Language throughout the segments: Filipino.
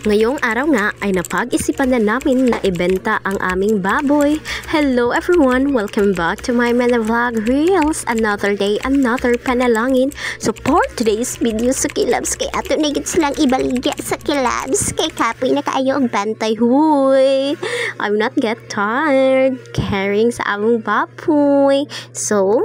Ngayong araw nga ay napag-isipan na namin na ibenta ang aming baboy. Hello everyone! Welcome back to my Mena Vlog Reels. Another day, another panalangin. So for today's video sa kilabs, kay ato na gits lang ibaligya sa kilabs. Kay kapoy na kaayo ang bantay. Huy! I'm not get tired carrying sa among baboy. So,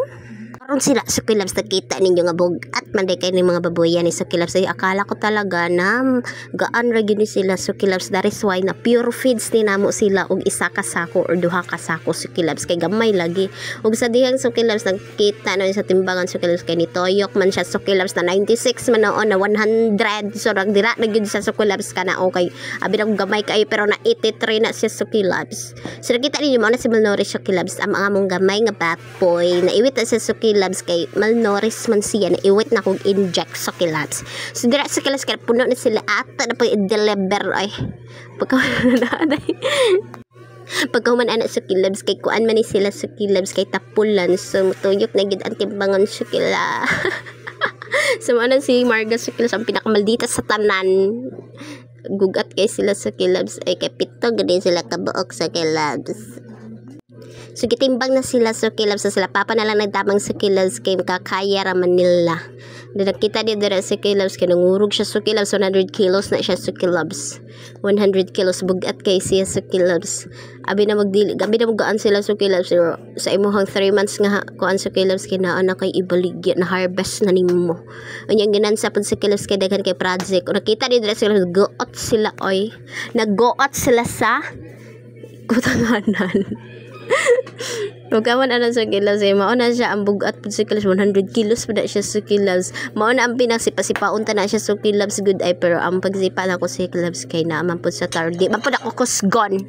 karon sila sa kilabs, nakita ninyo nga bugat man day kay ni mga baboyan ni sa kilabs. Ay akala ko talaga na gaan ra gyud ni sila sa kilabs. That is why na pure feeds ni namo sila og isa ka sako or duha ka sako sa kilabs kay gamay lagi. Ug sa dihang sa kilabs nakita na sa timbangan sa kilabs kay ni toyok man siya sa kilabs na 96 man noon na 100. So dira na gyud sa kilabs kana okay. Abi na gamay kay pero na 83 na siya sa kilabs. So nakita ninyo mo na si malnourished sa kilabs ang mga mong gamay nga baboy na iwit na siya sa kilabs kay malnourished man siya na iwit na kog inject sa kilabs. So dira sa kilabs kay puno na sila ata na pag-deliver ay pagkahuman anak sa kilabs kay kuan man ni sila sa kilabs kay tapulan. So tuyok na gid ang timbangan sa kilabs. So ano si Marga sa kilabs ang pinakamaldita sa tanan. Gugat kay sila sa kilabs ay kay pito gid sila kabuok sa kilabs. So gitimbang na sila sa kilabs, sa sila papa na lang nagdamang sa kilabs kay kakaya raman nila. Nakita din dira sa kilabs kay nangurog siya sa kilabs. 100 kilos na siya sa kilabs. 100 kilos bugat kay siya sa kilabs. Abi na magdili, gabi na magaan sila sa kilabs sa imuhang 3 months nga kuan sa kilabs kay naa na kay ibaligya na harvest na nimo. Unyang ginansa pud sa kilabs kay daghan kay project. Nakita din dira sila goot sila oy. Naggoot sila sa kutanganan. Pagkaman anan sa kilabs ay mauna siya ang bugat pud sa kilabs. 100 kilos pa siya sa kilabs. Mauna ang pinasipa-sipaon ta na siya sa kilabs good ay pero ang pagsipa na ko sa kilabs kay naaman pud sa target. Mapud ako kusgon.